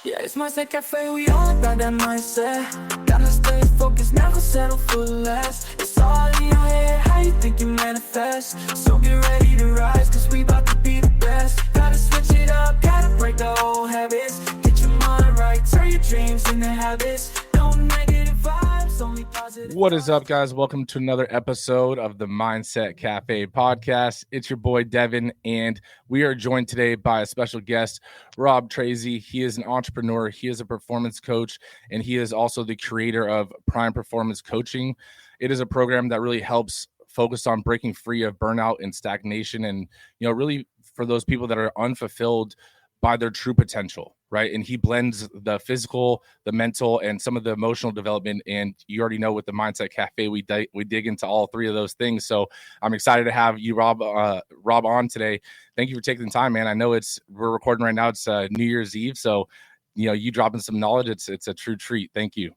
Yeah, it's mindset cafe, we all about that mindset. Gotta stay focused, never settle for less. It's all in your head, how you think you manifest. So get ready to rise, cause we about to be the best. Gotta switch it up, gotta break the old habits. Get your mind right, turn your dreams into habits. No negative vibes, only positive. What is up, guys? Welcome to another episode of the Mindset Cafe podcast. It's your boy Devin, and we are joined today by a special guest, Rob Tracz. He is an entrepreneur, he is a performance coach, and he is also the creator of Prime Performance Coaching. It is a program that really helps focus on breaking free of burnout and stagnation, and really for those people that are unfulfilled by their true potential, right? And he blends the physical, the mental, and some of the emotional development. And you already know with the Mindset Cafe, we dig into all three of those things. So I'm excited to have you, Rob, on today. Thank you for taking the time, man. I know we're recording right now. It's New Year's Eve, so you dropping some knowledge. It's a true treat. Thank you.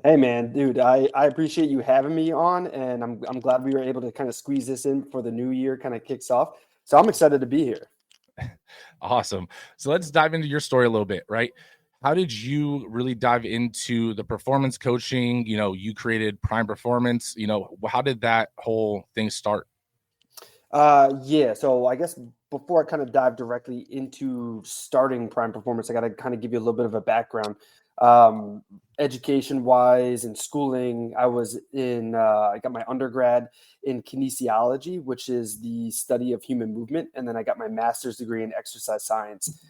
Hey man, dude, I appreciate you having me on, and I'm glad we were able to kind of squeeze this in before the new year kind of kicks off. So I'm excited to be here. Awesome. So let's dive into your story a little bit, right? How did you really dive into the performance coaching? You created Prime Performance. How did that whole thing start? So I guess before I kind of dive directly into starting Prime Performance, I got to kind of give you a little bit of a background. Education wise and schooling, I got my undergrad in kinesiology, which is the study of human movement. And then I got my master's degree in exercise science,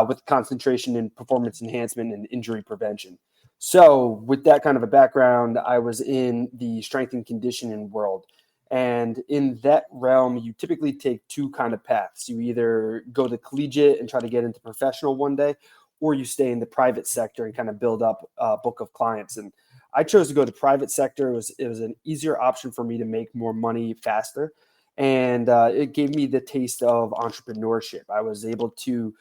with concentration in performance enhancement and injury prevention. So with that kind of a background, I was in the strength and conditioning world. And in that realm, you typically take two kind of paths. You either go to collegiate and try to get into professional one day, or you stay in the private sector and kind of build up a book of clients. And I chose to go to private sector. It was an easier option for me to make more money faster. And it gave me the taste of entrepreneurship. I was able to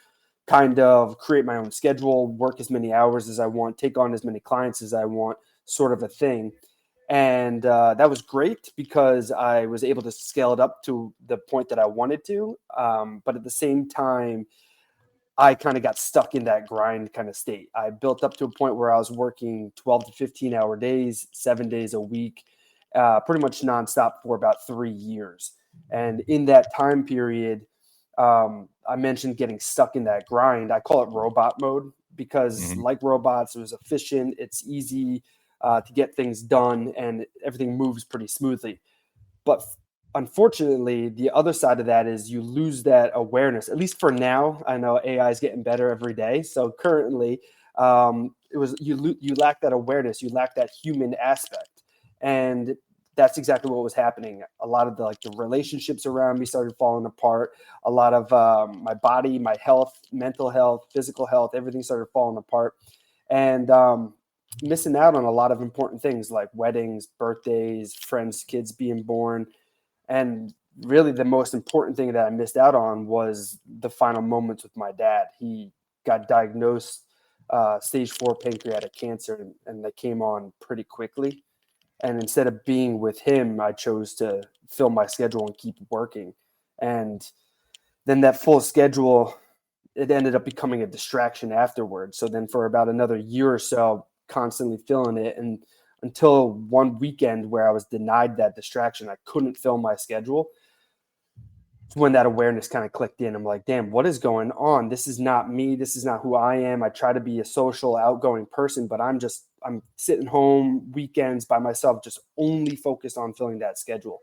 kind of create my own schedule, work as many hours as I want, take on as many clients as I want, sort of a thing. And that was great because I was able to scale it up to the point that I wanted to. But at the same time, I kind of got stuck in that grind kind of state. I built up to a point where I was working 12 to 15 hour days, 7 days a week, pretty much nonstop for about 3 years. And in that time period, I mentioned getting stuck in that grind. I call it robot mode because like robots, it was efficient. It's easy to get things done and everything moves pretty smoothly. But unfortunately, the other side of that is you lose that awareness, at least for now. I know AI is getting better every day. So currently, you lack that awareness, you lack that human aspect. And that's exactly what was happening. A lot of the relationships around me started falling apart. A lot of my body, my health, mental health, physical health, everything started falling apart. And missing out on a lot of important things like weddings, birthdays, friends, kids being born. And really the most important thing that I missed out on was the final moments with my dad. He got diagnosed stage 4 pancreatic cancer, and that came on pretty quickly. And instead of being with him, I chose to fill my schedule and keep working. And then that full schedule, it ended up becoming a distraction afterwards. So then for about another year or so, constantly filling it. And until one weekend where I was denied that distraction, I couldn't fill my schedule. It's when that awareness kind of clicked in. I'm like, damn, what is going on? This is not me. This is not who I am. I try to be a social, outgoing person, but I'm sitting home weekends by myself, just only focused on filling that schedule.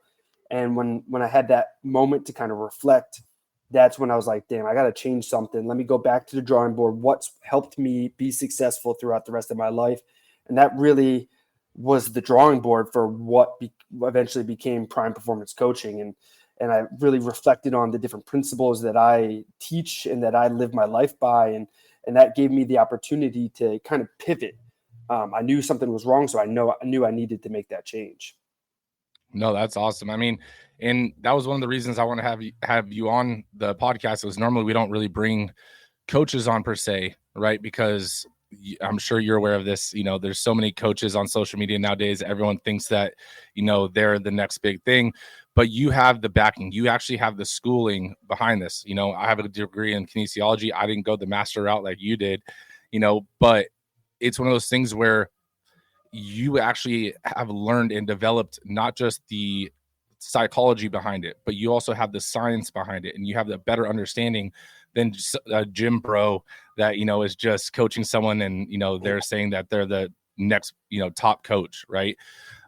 And when I had that moment to kind of reflect, that's when I was like, damn, I got to change something. Let me go back to the drawing board. What's helped me be successful throughout the rest of my life? And that really was the drawing board for what eventually became Prime Performance Coaching. And I really reflected on the different principles that I teach and that I live my life by. And that gave me the opportunity to kind of pivot. I knew something was wrong, so I knew I needed to make that change. No, that's awesome. I mean, and that was one of the reasons I want to have you on the podcast. Was normally we don't really bring coaches on per se, right? Because I'm sure you're aware of this. There's so many coaches on social media nowadays. Everyone thinks that, they're the next big thing, but you have the backing. You actually have the schooling behind this. I have a degree in kinesiology. I didn't go the master route like you did. but it's one of those things where you actually have learned and developed not just the psychology behind it, but you also have the science behind it, and you have the better understanding than just a gym bro that is just coaching someone, and they're saying that they're the next top coach, right?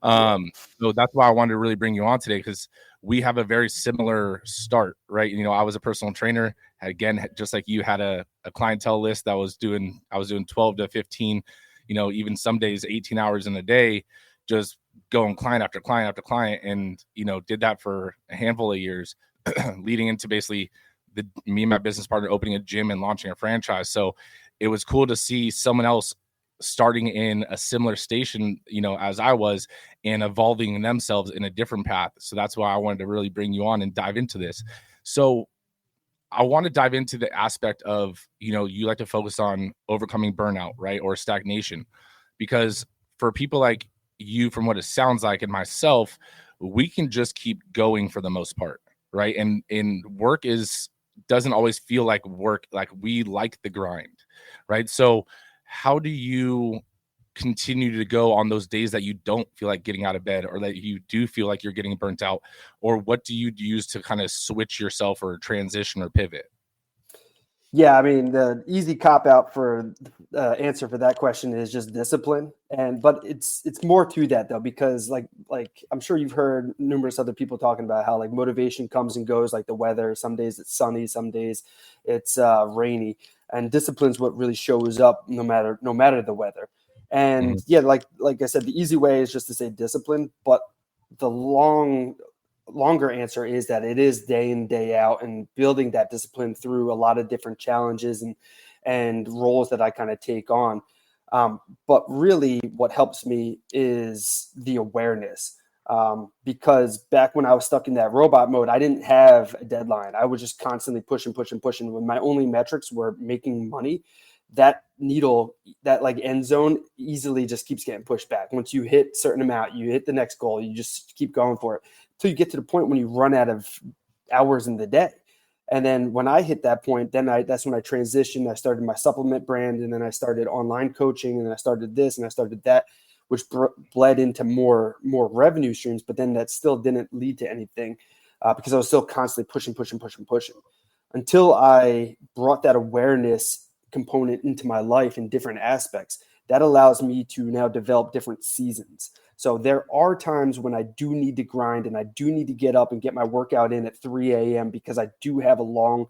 So that's why I wanted to really bring you on today, because we have a very similar start, right? I was a personal trainer, again, just like you, had a clientele list that I was doing 12 to 15, even some days 18 hours in a day, just going client after client after client, and did that for a handful of years, leading into basically me and my business partner opening a gym and launching a franchise. So it was cool to see someone else starting in a similar station, as I was, and evolving themselves in a different path. So that's why I wanted to really bring you on and dive into this. So I want to dive into the aspect of, you like to focus on overcoming burnout, right? Or stagnation, because for people like you, from what it sounds like, and myself, we can just keep going for the most part, right? And work doesn't always feel like work. Like, we like the grind, right? So how do you continue to go on those days that you don't feel like getting out of bed, or that you do feel like you're getting burnt out? Or what do you use to kind of switch yourself or transition or pivot? Yeah, I mean, the easy cop out for answer for that question is just discipline. But it's more to that though, because like I'm sure you've heard numerous other people talking about how like motivation comes and goes like the weather. Some days it's sunny, some days it's rainy, and discipline's what really shows up no matter the weather. And yeah, like I said, the easy way is just to say discipline, but the longer answer is that it is day in, day out, and building that discipline through a lot of different challenges and roles that I kind of take on. But really what helps me is the awareness. Because back when I was stuck in that robot mode, I didn't have a deadline. I was just constantly pushing. When my only metrics were making money, that needle, that like end zone, easily just keeps getting pushed back. Once you hit a certain amount, you hit the next goal, you just keep going for it till you get to the point when you run out of hours in the day. And then when I hit that point, that's when I transitioned. I started my supplement brand, and then I started online coaching, and then I started this and I started that, which bled into more revenue streams. But then that still didn't lead to anything because I was still constantly pushing until I brought that awareness component into my life in different aspects. That allows me to now develop different seasons. So there are times when I do need to grind, and I do need to get up and get my workout in at 3 a.m. because I do have a long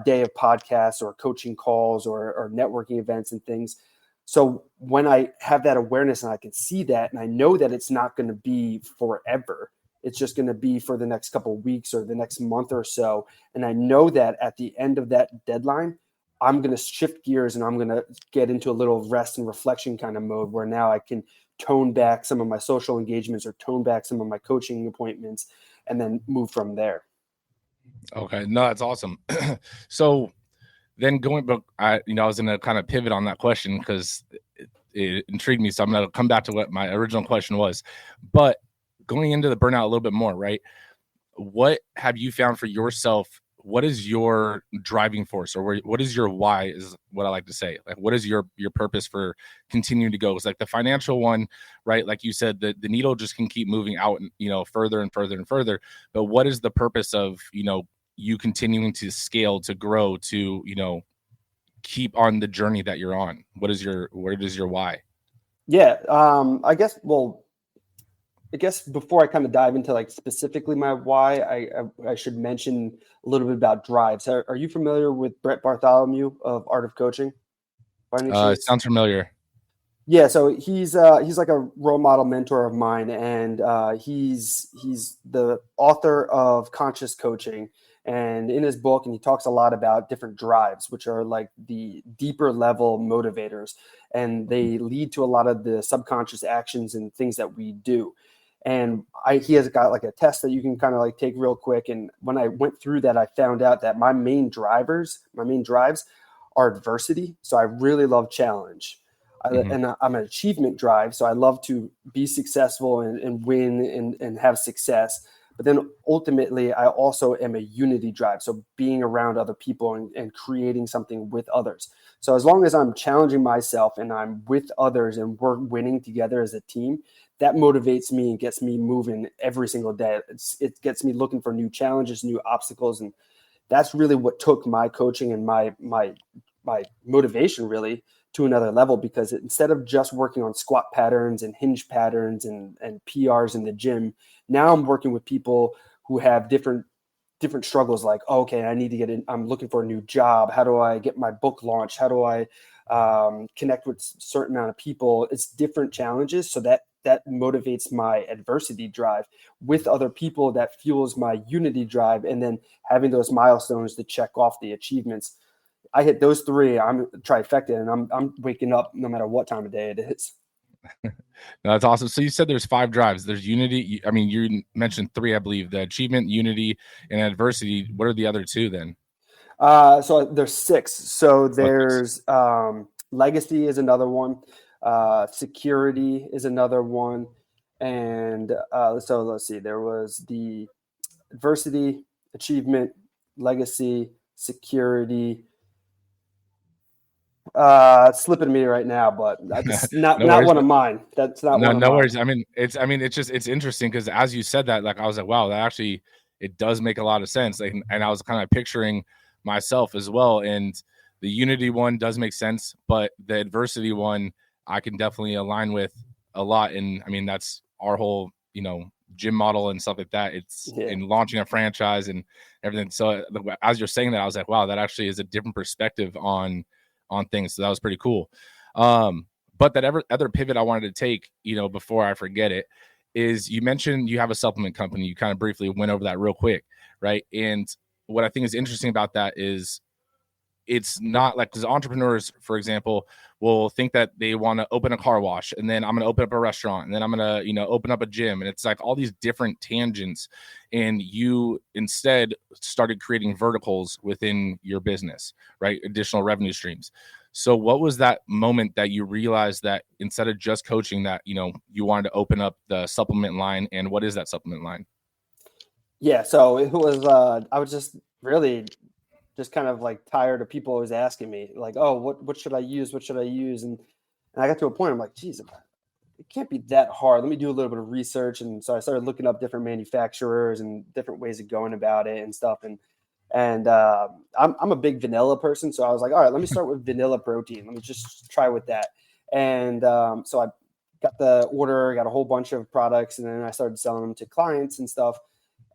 day of podcasts or coaching calls or networking events and things. So when I have that awareness and I can see that, and I know that it's not going to be forever, it's just going to be for the next couple of weeks or the next month or so. And I know that at the end of that deadline, I'm going to shift gears and I'm going to get into a little rest and reflection kind of mode where now I can tone back some of my social engagements or tone back some of my coaching appointments and then move from there. Okay. No, that's awesome. So then I was going to kind of pivot on that question because it intrigued me. So I'm going to come back to what my original question was, but going into the burnout a little bit more, right? What have you found for yourself? What is your driving force, or what is your why, is what I like to say. Like, what is your purpose for continuing to go? It's like the financial one, right? Like you said, the needle just can keep moving out, further and further and further. But what is the purpose of, you continuing to scale, to grow, to, keep on the journey that you're on? What is your why? Yeah. I guess before I kind of dive into like specifically my why, I should mention a little bit about drives. Are you familiar with Brett Bartholomew of Art of Coaching? By any chance? It sounds familiar. Yeah, so he's like a role model mentor of mine, and he's the author of Conscious Coaching. And in his book, and he talks a lot about different drives, which are like the deeper level motivators, and they lead to a lot of the subconscious actions and things that we do. And he has got like a test that you can kind of like take real quick. And when I went through that, I found out that my main drives are adversity. So I really love challenge. And I'm an achievement drive. So I love to be successful and win and have success. But then ultimately, I also am a unity drive. So being around other people and creating something with others. So as long as I'm challenging myself and I'm with others and we're winning together as a team, that motivates me and gets me moving every single day. It gets me looking for new challenges, new obstacles. And that's really what took my coaching and my motivation really to another level, because instead of just working on squat patterns and hinge patterns and PRs in the gym, now I'm working with people who have different struggles, like, oh, okay, I need to get in, I'm looking for a new job. How do I get my book launched? How do I connect with a certain amount of people? It's different challenges. So that motivates my adversity drive with other people, that fuels my unity drive. And then having those milestones to check off the achievements. I hit those three, I'm trifecta, and I'm waking up no matter what time of day it is. No, that's awesome. So you said there's 5 drives. There's unity. I mean, you mentioned 3, I believe: the achievement, unity, and adversity. What are the other 2 then? So there's 6. So there's legacy is another one. Security is another one. And so let's see, there was the adversity, achievement, legacy, security. It's slipping me right now, but that's not one of mine. That's not one of mine. No worries. I mean, it's interesting because as you said that, like, I was like, wow, that actually, it does make a lot of sense. Like, and I was kind of picturing myself as well. And the unity one does make sense, but the adversity one, I can definitely align with a lot. And I mean, that's our whole, gym model and stuff like that. It's in launching a franchise and everything. So as you're saying that, I was like, wow, that actually is a different perspective on things. So that was pretty cool. But that other pivot I wanted to take, before I forget it, is you mentioned you have a supplement company. You kind of briefly went over that real quick, right? And what I think is interesting about that is it's not like, because entrepreneurs, for example, will think that they want to open a car wash, and then I'm going to open up a restaurant, and then I'm going to, open up a gym. And it's like all these different tangents. And you instead started creating verticals within your business, right? Additional revenue streams. So what was that moment that you realized that instead of just coaching, that, you wanted to open up the supplement line? And what is that supplement line? Yeah. So it was, I was just really just kind of like tired of people always asking me, like, oh, what should I use? What should I use? And I got to a point, I'm like, geez, it can't be that hard. Let me do a little bit of research. And so I started looking up different manufacturers and different ways of going about it and stuff. And I'm a big vanilla person. So I was like, all right, let me start with vanilla protein. Let me just try with that. And so I got the order, got a whole bunch of products, and then I started selling them to clients and stuff.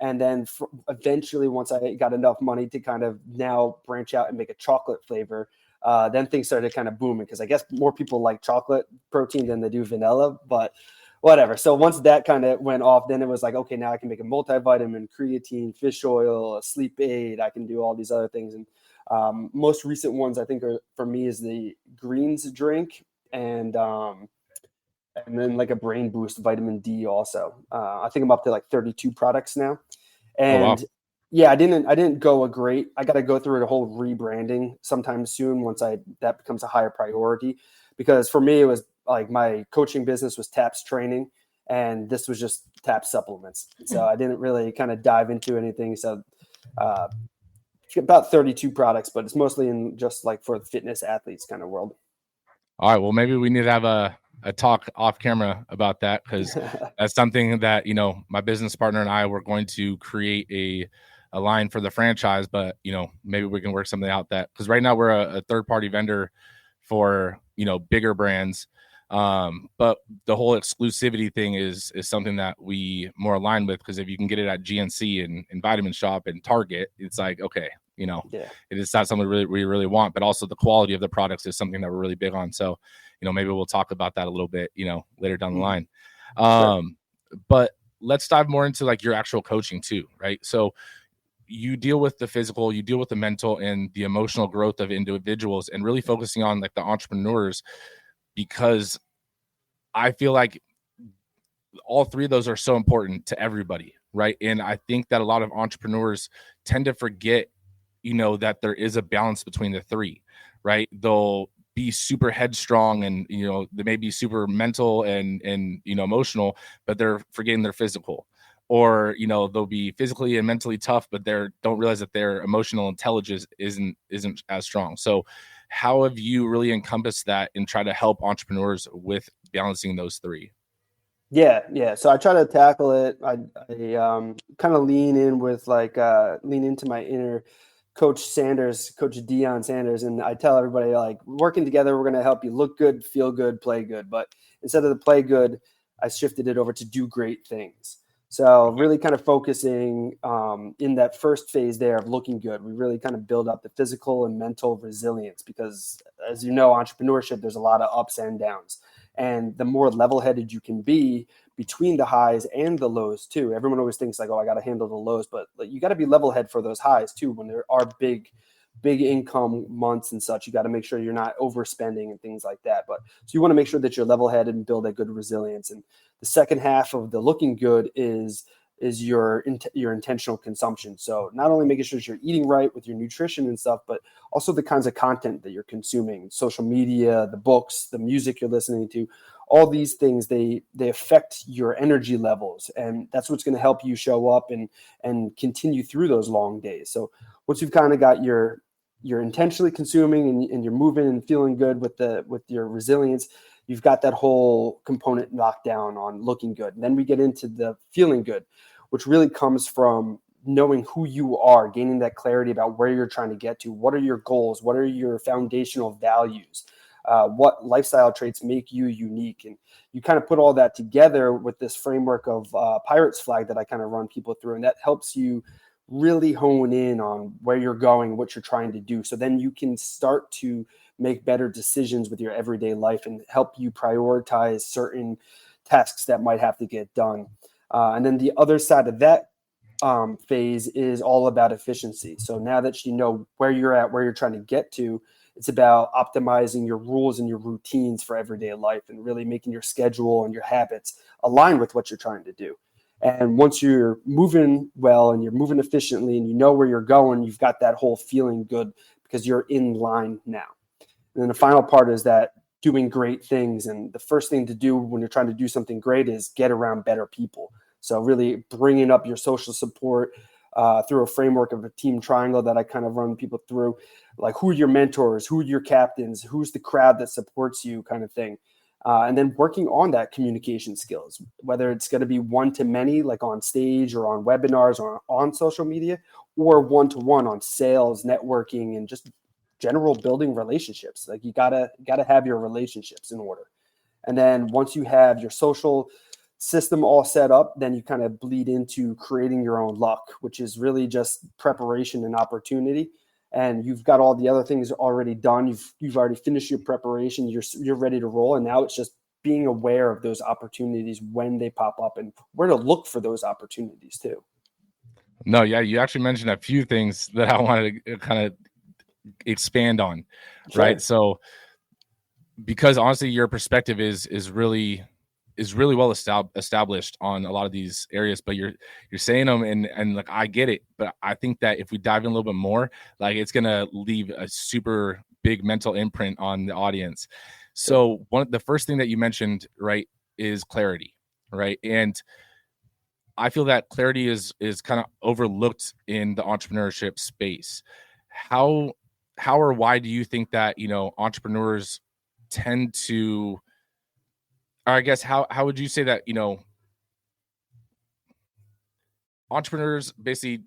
And then eventually, once I got enough money to kind of now branch out and make a chocolate flavor, then things started kind of booming, because I guess more people like chocolate protein than they do vanilla, but whatever. So once that kind of went off, then it was like, okay, now I can make a multivitamin, creatine, fish oil, a sleep aid. I can do all these other things. And most recent ones I think for me is the greens drink, and then like a brain boost vitamin D also. I think I'm up to like 32 products now. And wow. Yeah, I didn't go I got to go through a whole rebranding sometime soon once that becomes a higher priority, because for me, it was like my coaching business was TAPS training, and this was just TAPS supplements. So I didn't really kind of dive into anything. So about 32 products, but it's mostly in just like for the fitness athletes kind of world. All right. Well, maybe we need to have a talk off camera about that, because that's something that, my business partner and I were going to create a line for the franchise, but, maybe we can work something out that, because right now we're a third-party vendor for, bigger brands. But the whole exclusivity thing is something that we more align with, because if you can get it at GNC and Vitamin Shop and Target, it's like, okay, it is not something we really want, but also the quality of the products is something that we're really big on. So, maybe we'll talk about that a little bit, later down the line. Sure. But let's dive more into like your actual coaching too, right? So you deal with the physical, you deal with the mental and the emotional growth of individuals, and really focusing on like the entrepreneurs, because I feel like all 3 of those are so important to everybody, right? And I think that a lot of entrepreneurs tend to forget, that there is a balance between the 3, right? They'll be super headstrong and, they may be super mental and emotional, but they're forgetting their physical. or they'll be physically and mentally tough, but they don't realize that their emotional intelligence isn't as strong. So how have you really encompassed that and try to help entrepreneurs with balancing those three? Yeah. So I try to tackle it. I kind of lean into my inner Coach Deion Sanders, and I tell everybody, like, working together, we're going to help you look good, feel good, play good. But instead of the play good, I shifted it over to do great things. So really kind of focusing in that first phase there of looking good, we really kind of build up the physical and mental resilience because, as you know, entrepreneurship, there's a lot of ups and downs. And the more level-headed you can be between the highs and the lows too. Everyone always thinks like, oh, I got to handle the lows, but you got to be level-head for those highs too. When there are big income months and such, you got to make sure you're not overspending and things like that. But so you want to make sure that you're level-headed and build a good resilience. And the second half of the looking good is your intentional consumption. So not only making sure you're eating right with your nutrition and stuff, but also the kinds of content that you're consuming, social media, the books, the music you're listening to, all these things, they affect your energy levels. And that's what's going to help you show up and continue through those long days. So once you've kind of got you're intentionally consuming and you're moving and feeling good with your resilience, you've got that whole component knocked down on looking good. And then we get into the feeling good, which really comes from knowing who you are, gaining that clarity about where you're trying to get to. What are your goals? What are your foundational values? What lifestyle traits make you unique? And you kind of put all that together with this framework of Pirate's Flag that I kind of run people through. And that helps you really hone in on where you're going, what you're trying to do. So then you can start to make better decisions with your everyday life and help you prioritize certain tasks that might have to get done. And then the other side of that phase is all about efficiency. So now that you know where you're at, where you're trying to get to, it's about optimizing your rules and your routines for everyday life and really making your schedule and your habits align with what you're trying to do. And once you're moving well and you're moving efficiently and you know where you're going, you've got that whole feeling good because you're in line now. And then the final part is that doing great things. And the first thing to do when you're trying to do something great is get around better people. So really bringing up your social support through a framework of a team triangle that I kind of run people through, like who are your mentors, who are your captains, who's the crowd that supports you kind of thing. And then working on that communication skills, whether it's going to be one-to-many, like on stage or on webinars or on social media, or one-to-one on sales, networking, and just general building relationships. Like you gotta have your relationships in order. And then once you have your social system all set up, then you kind of bleed into creating your own luck, which is really just preparation and opportunity. And you've got all the other things already done. You've already finished your preparation. You're ready to roll. And now it's just being aware of those opportunities when they pop up and where to look for those opportunities too. No, yeah, you actually mentioned a few things that I wanted to kind of expand on, Sure. right? So because honestly, your perspective is really well established on a lot of these areas, but you're saying them and like I get it, but I think that if we dive in a little bit more, like it's gonna leave a super big mental imprint on the audience. So the first thing that you mentioned, right, is clarity, right? And I feel that clarity is kind of overlooked in the entrepreneurship space. How or why do you think that entrepreneurs tend to, or I guess how would you say that entrepreneurs basically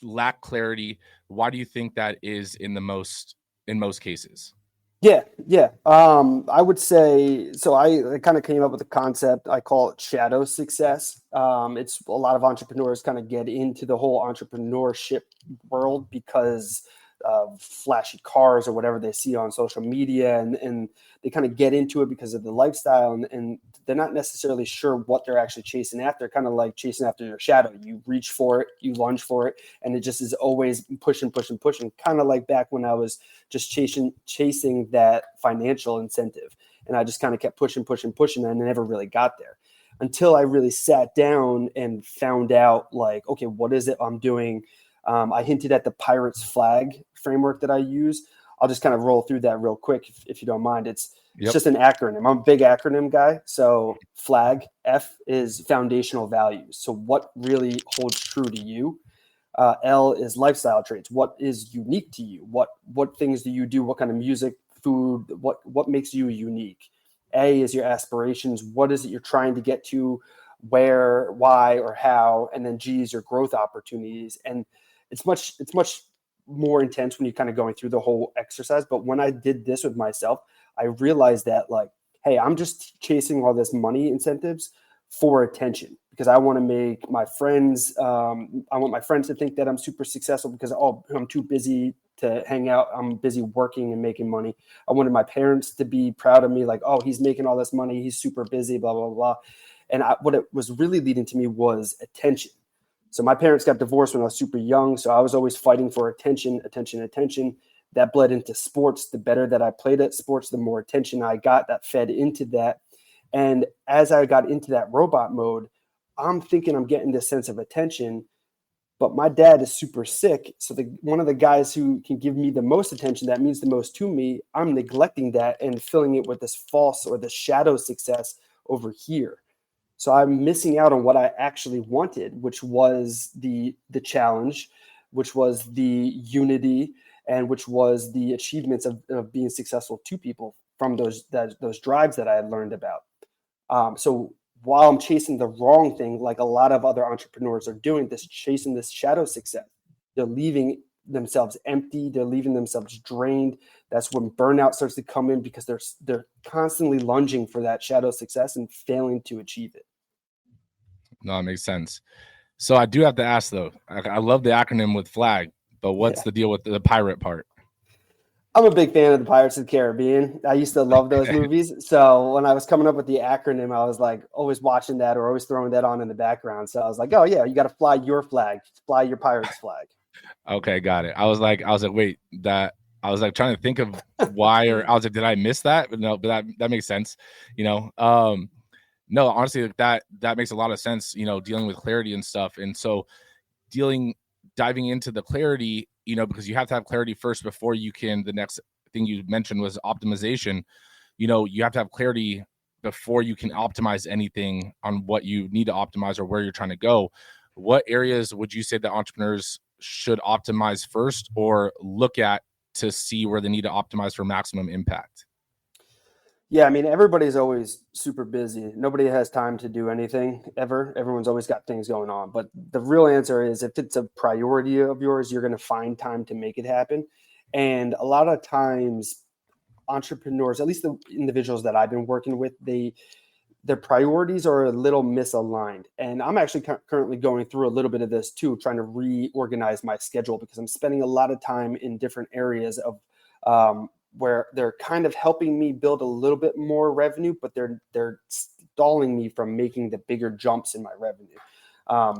lack clarity? Why do you think that is in most cases? Yeah. I would say, so I kind of came up with a concept. I call it shadow success. It's a lot of entrepreneurs kind of get into the whole entrepreneurship world because of flashy cars or whatever they see on social media. And they kind of get into it because of the lifestyle and they're not necessarily sure what they're actually chasing after, kind of like chasing after your shadow. You reach for it, you lunge for it, and it just is always pushing, kind of like back when I was just chasing that financial incentive. And I just kind of kept pushing, and I never really got there until I really sat down and found out, like, okay, what is it I'm doing? I hinted at the Pirate's Flag framework that I use. I'll just kind of roll through that real quick if you don't mind. It's It's just an acronym. I'm a big acronym guy. So FLAG, F is foundational values. So what really holds true to you? L is lifestyle traits. What is unique to you? What things do you do? What kind of music, food? What makes you unique? A is your aspirations. What is it you're trying to get to? Where, why, or how? And then G is your growth opportunities. And it's much more intense when you're kind of going through the whole exercise. But when I did this with myself, I realized that like, hey, I'm just chasing all this money incentives for attention because I want to make my friends, I want my friends to think that I'm super successful because, oh, I'm too busy to hang out. I'm busy working and making money. I wanted my parents to be proud of me. Like, oh, he's making all this money. He's super busy, blah, blah, blah. And what it was really leading to me was attention. So my parents got divorced when I was super young. So I was always fighting for attention. That bled into sports. The better that I played at sports, the more attention I got. That fed into that. And as I got into that robot mode, I'm thinking I'm getting this sense of attention, but my dad is super sick. So one of the guys who can give me the most attention, that means the most to me, I'm neglecting that and filling it with this false or the shadow success over here. So I'm missing out on what I actually wanted, which was the challenge, which was the unity, and which was the achievements of being successful to people from those drives that I had learned about. So while I'm chasing the wrong thing, like a lot of other entrepreneurs are doing, chasing this shadow success, they're leaving themselves empty. They're leaving themselves drained. That's when burnout starts to come in because they're constantly lunging for that shadow success and failing to achieve it. No, it makes sense. So I do have to ask though, I love the acronym with FLAG, but what's the deal with the pirate part? I'm a big fan of the Pirates of the Caribbean. I used to love those movies. So when I was coming up with the acronym, I was like always watching that or always throwing that on in the background. So I was like, oh yeah, you got to fly your flag, fly your Pirates flag. Okay, got it. I was like, wait, I was like trying to think of why, or I was like, did I miss that? But no, but that makes sense. No, honestly, that makes a lot of sense, dealing with clarity and stuff. And so diving into the clarity, because you have to have clarity first before you can, the next thing you mentioned was optimization. You have to have clarity before you can optimize anything on what you need to optimize or where you're trying to go. What areas would you say that entrepreneurs should optimize first or look at to see where they need to optimize for maximum impact? Yeah, I mean, everybody's always super busy. Nobody has time to do anything ever. Everyone's always got things going on. But the real answer is if it's a priority of yours, you're going to find time to make it happen. And a lot of times, entrepreneurs, at least the individuals that I've been working with, their priorities are a little misaligned. And I'm actually currently going through a little bit of this too, trying to reorganize my schedule because I'm spending a lot of time in different areas of where they're kind of helping me build a little bit more revenue, but they're stalling me from making the bigger jumps in my revenue.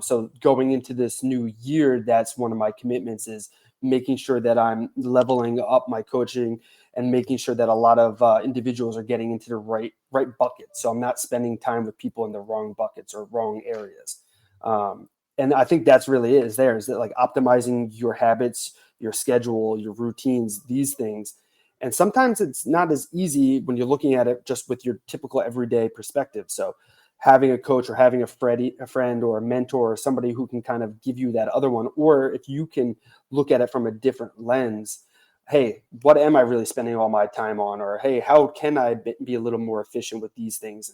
So going into this new year, that's one of my commitments is making sure that I'm leveling up my coaching and making sure that a lot of individuals are getting into the right buckets. So I'm not spending time with people in the wrong buckets or wrong areas. And I think that's really is that like optimizing your habits, your schedule, your routines, these things. And sometimes it's not as easy when you're looking at it just with your typical everyday perspective. So having a coach or having a friend or a mentor or somebody who can kind of give you that other one, or if you can look at it from a different lens, hey, what am I really spending all my time on? Or, hey, how can I be a little more efficient with these things?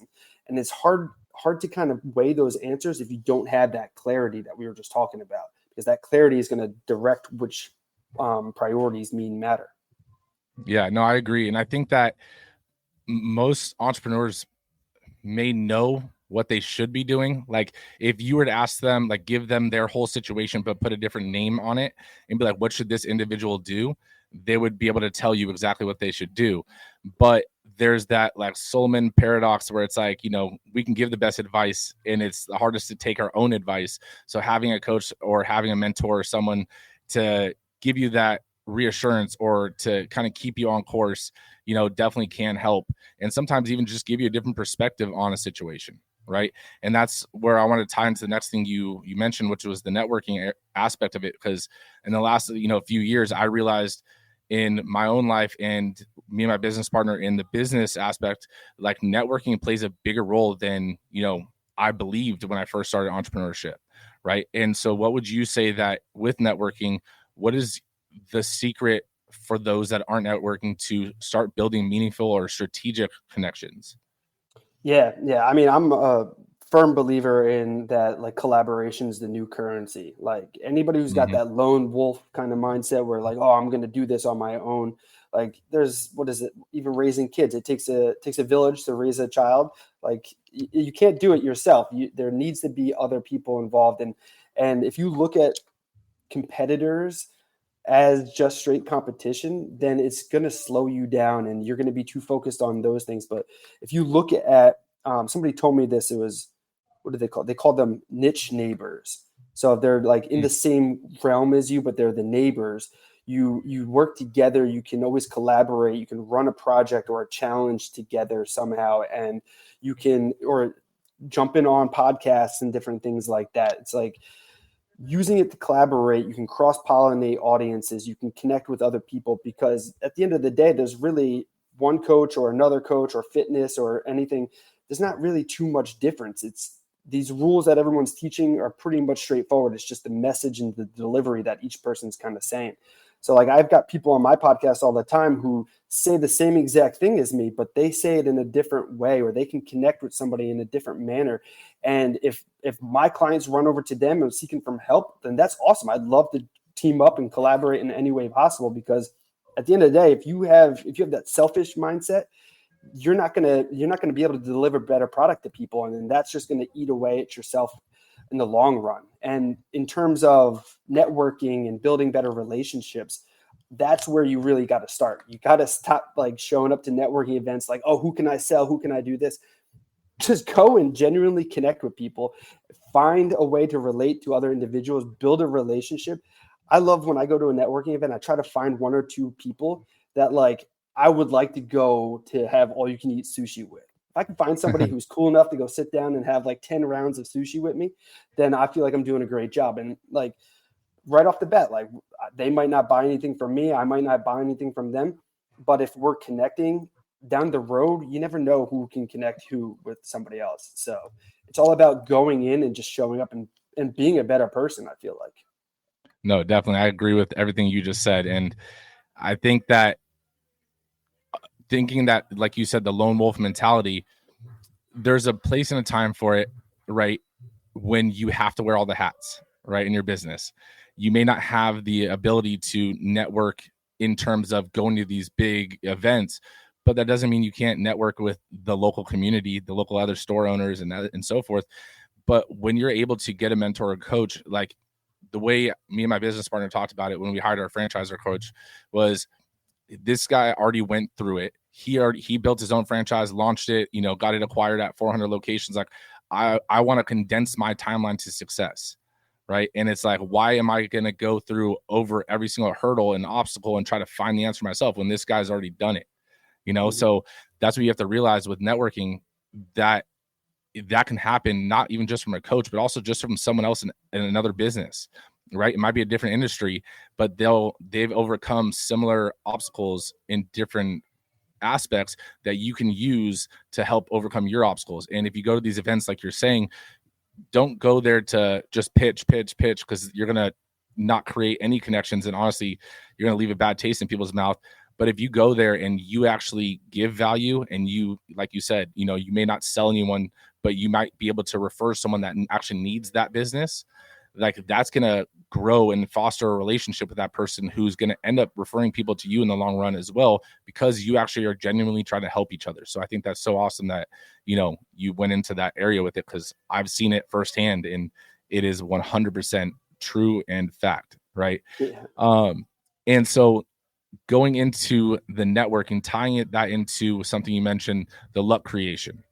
And it's hard to kind of weigh those answers if you don't have that clarity that we were just talking about, because that clarity is going to direct which priorities matter. Yeah, no, I agree. And I think that most entrepreneurs may know what they should be doing. Like if you were to ask them, like give them their whole situation, but put a different name on it and be like, what should this individual do? They would be able to tell you exactly what they should do. But there's that like Solomon paradox where it's like, we can give the best advice and it's the hardest to take our own advice. So having a coach or having a mentor or someone to give you that reassurance or to kind of keep you on course, definitely can help. And sometimes even just give you a different perspective on a situation. Right. And that's where I want to tie into the next thing you mentioned, which was the networking aspect of it. Because in the last, few years, I realized in my own life and me and my business partner in the business aspect, like networking plays a bigger role than, I believed when I first started entrepreneurship. Right. And so what would you say that with networking, what is the secret for those that aren't networking to start building meaningful or strategic connections? Yeah. I mean, I'm a firm believer in that, like, collaboration is the new currency. Like, anybody who's got Mhm. that lone wolf kind of mindset where, like, oh, I'm going to do this on my own. Like, there's, what is it? Even raising kids, it takes a village to raise a child. Like, you can't do it yourself. There needs to be other people involved. And if you look at competitors as just straight competition, then it's going to slow you down and you're going to be too focused on those things. But if you look at, somebody told me this, it was, what do they call? They call them niche neighbors. So if they're like in the same realm as you, but they're the neighbors, you work together, you can always collaborate, you can run a project or a challenge together somehow, and you can, or jump in on podcasts and different things like that. It's like, using it to collaborate, you can cross-pollinate audiences, you can connect with other people, because at the end of the day, there's really one coach or another coach or fitness or anything. There's not really too much difference. It's these rules that everyone's teaching are pretty much straightforward. It's just the message and the delivery that each person's kind of saying. So, like, I've got people on my podcast all the time who say the same exact thing as me, but they say it in a different way, or they can connect with somebody in a different manner. And if my clients run over to them and seeking from help, then that's awesome. I'd love to team up and collaborate in any way possible, because at the end of the day, if you have that selfish mindset, you're not gonna be able to deliver better product to people, and then that's just going to eat away at yourself in the long run. And in terms of networking and building better relationships, that's where you really got to start. You got to stop like showing up to networking events like, oh, who can I sell? Who can I do this? Just go and genuinely connect with people, find a way to relate to other individuals, build a relationship. I love when I go to a networking event, I try to find one or two people that, like, I would like to go to have all you can eat sushi with. If I can find somebody who's cool enough to go sit down and have like 10 rounds of sushi with me, then I feel like I'm doing a great job. And like, right off the bat, like, they might not buy anything from me, I might not buy anything from them, but if we're connecting down the road, you never know who can connect who with somebody else. So it's all about going in and just showing up and being a better person, I feel like. No, definitely. I agree with everything you just said. And I think that thinking that, like you said, the lone wolf mentality, there's a place and a time for it, right? When you have to wear all the hats, right? In your business, you may not have the ability to network in terms of going to these big events, but that doesn't mean you can't network with the local community, the local other store owners and so forth. But when you're able to get a mentor or coach, like the way me and my business partner talked about it when we hired our franchisor coach, was this guy already went through it. He built his own franchise, launched it, got it acquired at 400 locations. Like, I want to condense my timeline to success. Right. And it's like, why am I going to go through over every single hurdle and obstacle and try to find the answer myself when this guy's already done it? So that's what you have to realize with networking, that can happen, not even just from a coach, but also just from someone else in another business. Right. It might be a different industry, but they've overcome similar obstacles in different aspects that you can use to help overcome your obstacles. And if you go to these events, like you're saying, don't go there to just pitch, because you're going to not create any connections. And honestly, you're going to leave a bad taste in people's mouth. But if you go there and you actually give value, and you, like you said, you may not sell anyone, but you might be able to refer someone that actually needs that business, like, that's going to grow and foster a relationship with that person, who's going to end up referring people to you in the long run as well, because you actually are genuinely trying to help each other. So I think that's so awesome that, you went into that area with it, because I've seen it firsthand, and it is 100% true and fact. Right. Yeah. And so going into the networking, tying that into something you mentioned, the luck creation.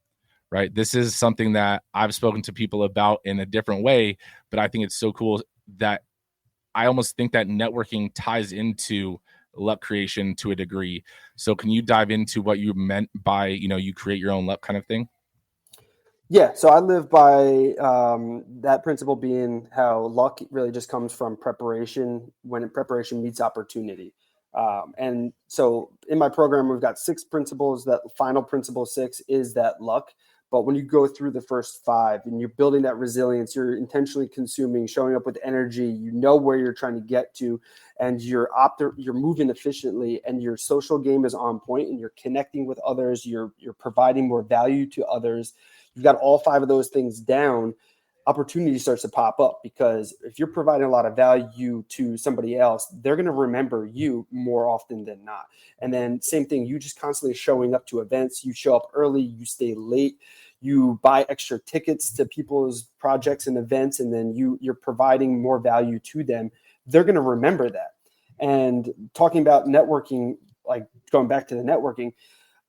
Right. This is something that I've spoken to people about in a different way, but I think it's so cool that I almost think that networking ties into luck creation to a degree. So can you dive into what you meant by, you create your own luck kind of thing? Yeah, so I live by that principle being how luck really just comes from preparation, when preparation meets opportunity. And so in my program, we've got 6 principles. That final principle 6 is that luck. But when you go through the first 5 and you're building that resilience, you're intentionally consuming, showing up with energy, you know where you're trying to get to, and you're moving efficiently, and your social game is on point, and you're connecting with others, you're providing more value to others. You've got all 5 of those things down. Opportunity starts to pop up, because if you're providing a lot of value to somebody else, they're going to remember you more often than not. And then same thing, you just constantly showing up to events, you show up early, you stay late, you buy extra tickets to people's projects and events, and then you're providing more value to them. They're going to remember that. And talking about networking, like going back to the networking,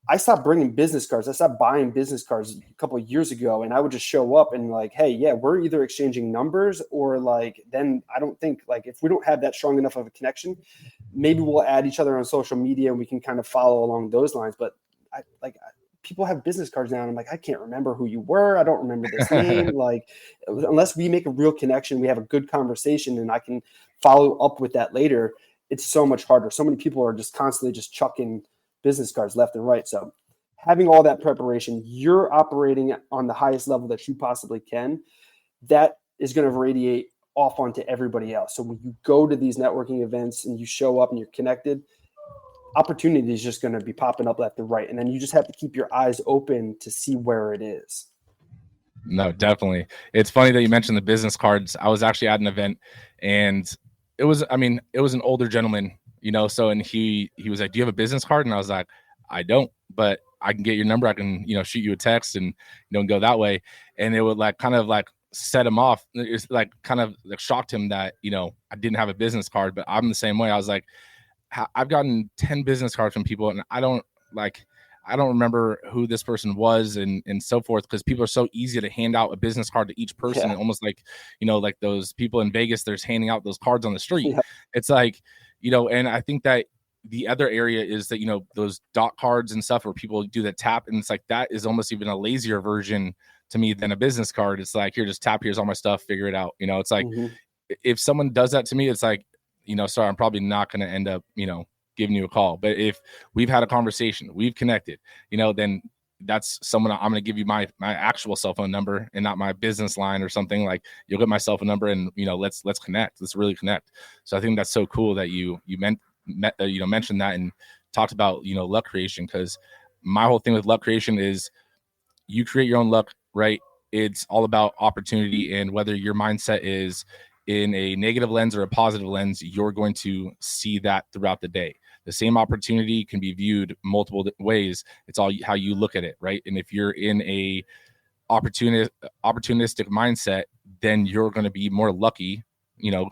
I stopped bringing business cards. I stopped buying business cards a couple of years ago, and I would just show up and like, hey, yeah, we're either exchanging numbers, or like, then I don't think, like, if we don't have that strong enough of a connection, maybe we'll add each other on social media and we can kind of follow along those lines. But people have business cards now, and I'm like, I can't remember who you were. I don't remember this name. Like, unless we make a real connection, we have a good conversation, and I can follow up with that later, it's so much harder. So many people are just constantly just chucking business cards left and right. So having all that preparation, you're operating on the highest level that you possibly can. That is going to radiate off onto everybody else. So when you go to these networking events and you show up and you're connected, opportunity is just going to be popping up left and right. And then you just have to keep your eyes open to see where it is. No, definitely. It's funny that you mentioned the business cards. I was actually at an event, and it was an older gentleman, so, and he was like, do you have a business card? And I was like, I don't, but I can get your number. I can, shoot you a text and go that way. And it would kind of set him off. It's kind of shocked him that, I didn't have a business card, but I'm the same way. I was like, I've gotten 10 business cards from people, and I don't remember who this person was and so forth, because people are so easy to hand out a business card to each person. Yeah. Almost like those people in Vegas, they're just handing out those cards on the street. Yeah. It's like, and I think that the other area is that, those dot cards and stuff where people do the tap, and it's like, that is almost even a lazier version to me than a business card. It's like, here, just tap, here's all my stuff, figure it out. It's like, if someone does that to me, it's like, sorry, I'm probably not going to end up, giving you a call. But if we've had a conversation, we've connected, then that's someone I'm going to give you my actual cell phone number and not my business line or something. Like, you'll get my cell phone number, and let's connect. Let's really connect. So I think that's so cool that you mentioned that and talked about luck creation, because my whole thing with luck creation is you create your own luck, right? It's all about opportunity, and whether your mindset is in a negative lens or a positive lens, you're going to see that throughout the day. The same opportunity can be viewed multiple ways. It's all how you look at it, right? And if you're in a opportunistic mindset, then you're going to be more lucky,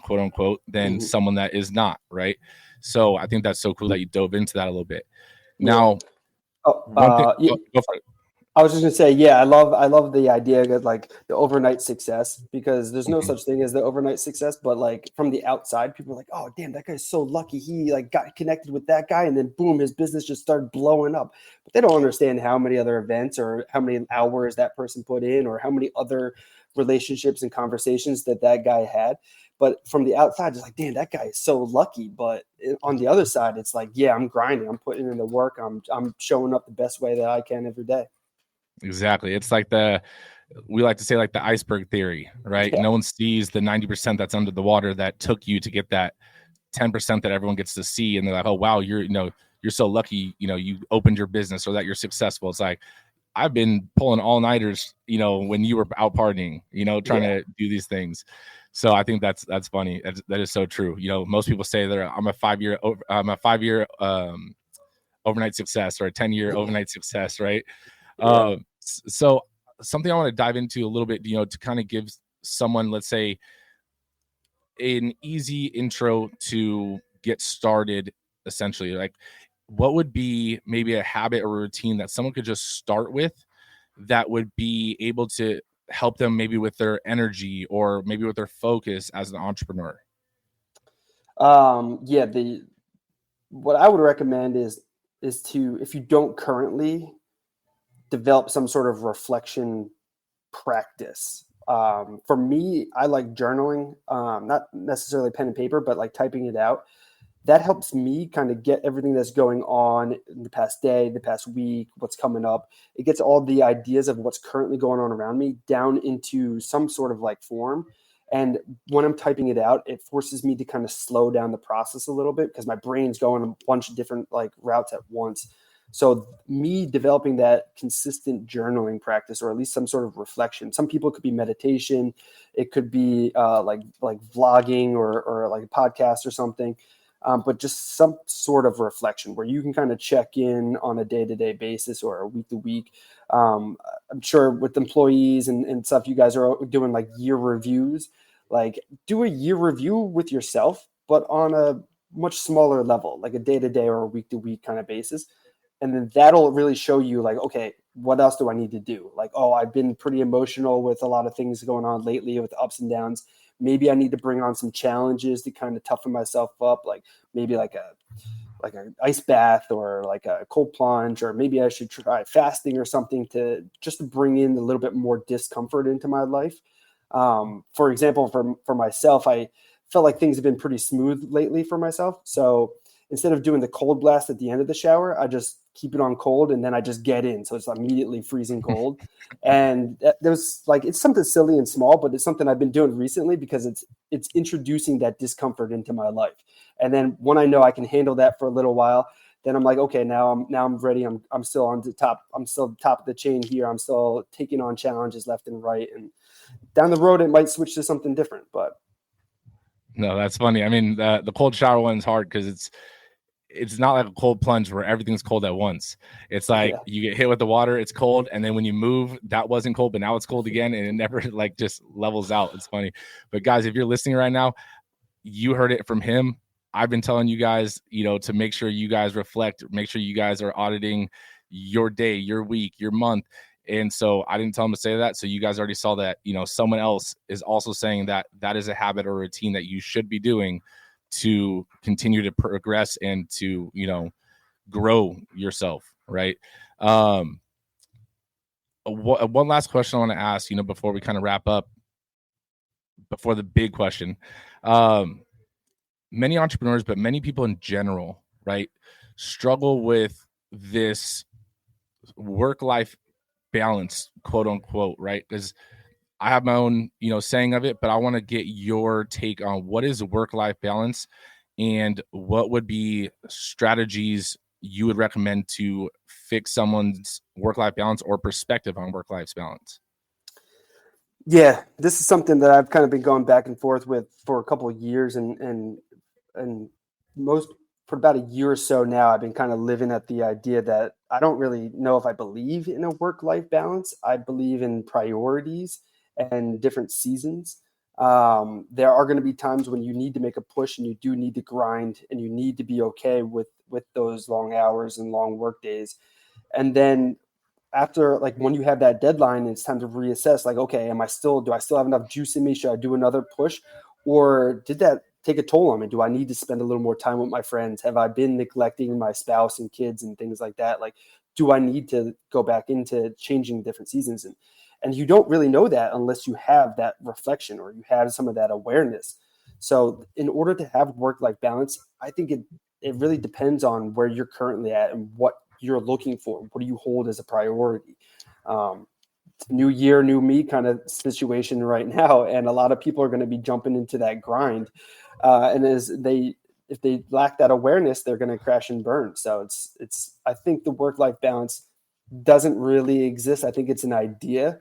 quote unquote, than someone that is not, right? So I think that's so cool that you dove into that a little bit. Now, go for it. I was just gonna say, yeah, I love the idea of like the overnight success, because there's no such thing as the overnight success, but like from the outside, people are like, oh damn, that guy's so lucky. He got connected with that guy, and then boom, his business just started blowing up. But they don't understand how many other events or how many hours that person put in, or how many other relationships and conversations that guy had. But from the outside, it's like, damn, that guy is so lucky. But on the other side, it's like, yeah, I'm grinding, I'm putting in the work, I'm showing up the best way that I can every day. Exactly. It's like we like to say the iceberg theory, right? Yeah. No one sees the 90% that's under the water that took you to get that 10% that everyone gets to see. And they're like, oh, wow, you're so lucky, you opened your business or that you're successful. It's like, I've been pulling all-nighters, when you were out partying, trying to do these things. So I think that's funny. That is so true. Most people say that I'm a 5-year overnight success, or a 10-year overnight success, right? Yeah. So something I want to dive into a little bit, to kind of give someone, let's say, an easy intro to get started, essentially, like, what would be maybe a habit or routine that someone could just start with that would be able to help them maybe with their energy or maybe with their focus as an entrepreneur? What I would recommend is to, if you don't currently, develop some sort of reflection practice. For me, I like journaling, not necessarily pen and paper, but like typing it out. that helps me kind of get everything that's going on in the past day, the past week, what's coming up. It gets all the ideas of what's currently going on around me down into some sort of like form. And when I'm typing it out, it forces me to kind of slow down the process a little bit because my brain's going a bunch of different like routes at once. So me developing that consistent journaling practice, or at least some sort of reflection. Some people, it could be meditation, it could be like vlogging or like a podcast or something. But just some sort of reflection where you can kind of check in on a day-to-day basis or a week-to-week. I'm sure with employees and stuff, you guys are doing like year reviews. Like do a year review with yourself, but on a much smaller level, like a day-to-day or a week-to-week kind of basis. And then that'll really show you like, okay, what else do I need to do? Like, oh, I've been pretty emotional with a lot of things going on lately with ups and downs. Maybe I need to bring on some challenges to kind of toughen myself up, like maybe like an ice bath or like a cold plunge, or maybe I should try fasting or something to just to bring in a little bit more discomfort into my life. For example, for myself, I felt like things have been pretty smooth lately for myself. So instead of doing the cold blast at the end of the shower, I just keep it on cold and then I just get in. So it's immediately freezing cold. And there's like, it's something silly and small, but it's something I've been doing recently because it's introducing that discomfort into my life. And then when I know I can handle that for a little while, then I'm like, okay, now I'm ready. I'm still on the top. I'm still top of the chain here. I'm still taking on challenges left and right. And down the road, it might switch to something different, but. No, that's funny. I mean, the cold shower one's hard because it's not like a cold plunge where everything's cold at once. It's like you get hit with the water, it's cold, and then when you move, that wasn't cold, but now it's cold again, and it never like just levels out. It's funny. But guys, if you're listening right now, you heard it from him. I've been telling you guys, to make sure you guys reflect, make sure you guys are auditing your day, your week, your month. And so I didn't tell him to say that. So you guys already saw that, someone else is also saying that that is a habit or routine that you should be doing to continue to progress and to, grow yourself. Right. One last question I want to ask, before we kind of wrap up, before the big question. Many entrepreneurs, but many people in general, right, struggle with this work-life balance, quote unquote, right? Because I have my own, saying of it, but I want to get your take on what is work-life balance and what would be strategies you would recommend to fix someone's work-life balance or perspective on work-life balance. Yeah, this is something that I've kind of been going back and forth with for a couple of years, and for about a year or so now, I've been kind of living at the idea that I don't really know if I believe in a work-life balance. I believe in priorities and different seasons. There are going to be times when you need to make a push and you do need to grind and you need to be okay with those long hours and long work days. And then after, like, when you have that deadline, it's time to reassess, like, okay, do I still have enough juice in me? Should I do another push? Or did that take a toll on me? Do I need to spend a little more time with my friends? Have I been neglecting my spouse and kids and things like that? Like, do I need to go back into changing different seasons? And you don't really know that unless you have that reflection or you have some of that awareness. So in order to have work-life balance, I think it really depends on where you're currently at and what you're looking for. What do you hold as a priority? New year, new me kind of situation right now. And a lot of people are going to be jumping into that grind. And if they lack that awareness, they're going to crash and burn. So I think the work-life balance doesn't really exist. I think it's an idea.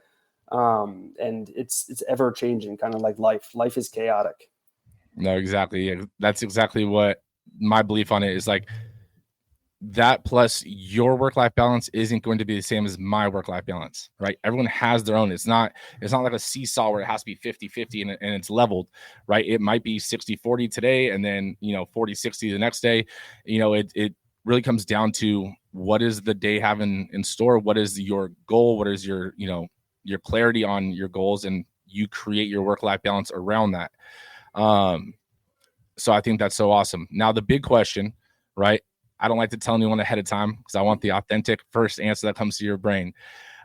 And it's ever changing, kind of like life. Life is chaotic. No, exactly. Yeah, that's exactly what my belief on it is. Like, that plus your work-life balance isn't going to be the same as my work-life balance, right? Everyone has their own. It's not like a seesaw where it has to be 50-50 and it's leveled, right? It might be 60-40 today and then, 40-60 the next day. It really comes down to what is the day having in store? What is your goal? What is your clarity on your goals? And you create your work-life balance around that. So I think that's so awesome. Now, the big question, right? I don't like to tell anyone ahead of time because I want the authentic first answer that comes to your brain.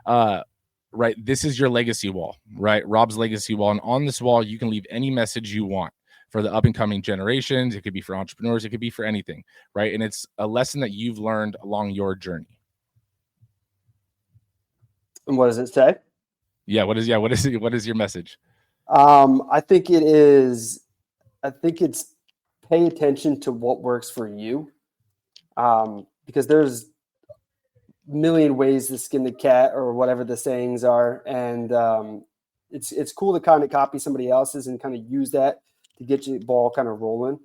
Right. This is your legacy wall, right? Rob's legacy wall. And on this wall, you can leave any message you want, for the up and coming generations. It could be for entrepreneurs. It could be for anything, right? And it's a lesson that you've learned along your journey. And what does it say? What is your message? I think it's pay attention to what works for you. Because there's a million ways to skin the cat, or whatever the sayings are. And it's cool to kind of copy somebody else's and kind of use that to get your ball kind of rolling.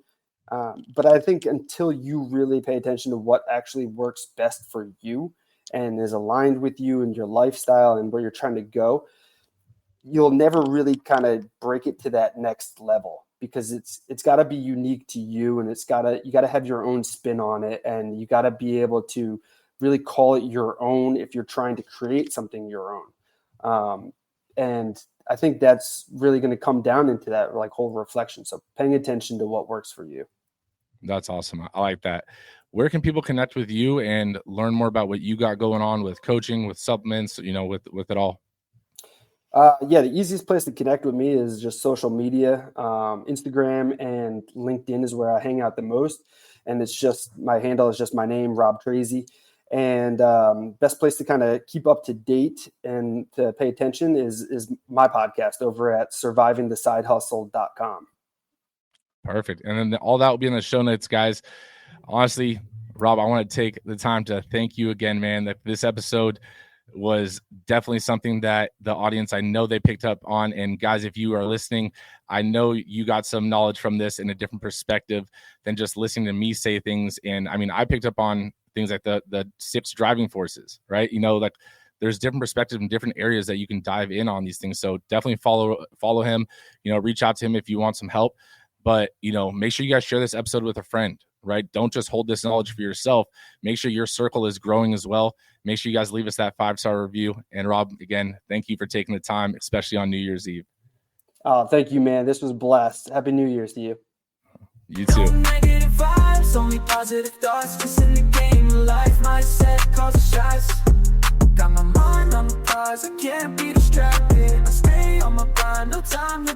But I think until you really pay attention to what actually works best for you and is aligned with you and your lifestyle and where you're trying to go, you'll never really kind of break it to that next level, because it's got to be unique to you, and you got to have your own spin on it, and you got to be able to really call it your own if you're trying to create something your own. And I think that's really going to come down into that like whole reflection. So paying attention to what works for you. That's awesome. I like that. Where can people connect with you and learn more about what you got going on with coaching, with supplements, with it all? The easiest place to connect with me is just social media. Instagram and LinkedIn is where I hang out the most. And it's just, my handle is just my name, Rob Tracz. And best place to kind of keep up to date and to pay attention is my podcast over at survivingthesidehustle.com. Perfect. And then all that will be in the show notes, guys. Honestly, Rob, I want to take the time to thank you again, man. That this episode was definitely something that the audience, I know they picked up on. And guys, if you are listening, I know you got some knowledge from this in a different perspective than just listening to me say things. And I mean, I picked up on things like the 6 driving forces, right? Like there's different perspectives in different areas that you can dive in on these things. So definitely follow him, reach out to him if you want some help. But, make sure you guys share this episode with a friend, right? Don't just hold this knowledge for yourself. Make sure your circle is growing as well. Make sure you guys leave us that 5-star review. And Rob, again, thank you for taking the time, especially on New Year's Eve. Oh, thank you, man. This was blessed. Happy New Year's to you. You too. No negative vibes, only positive thoughts. Just in the game of life, mindset calls the shots. Got my mind on the prize, I can't be distracted. I stay on my grind, no time to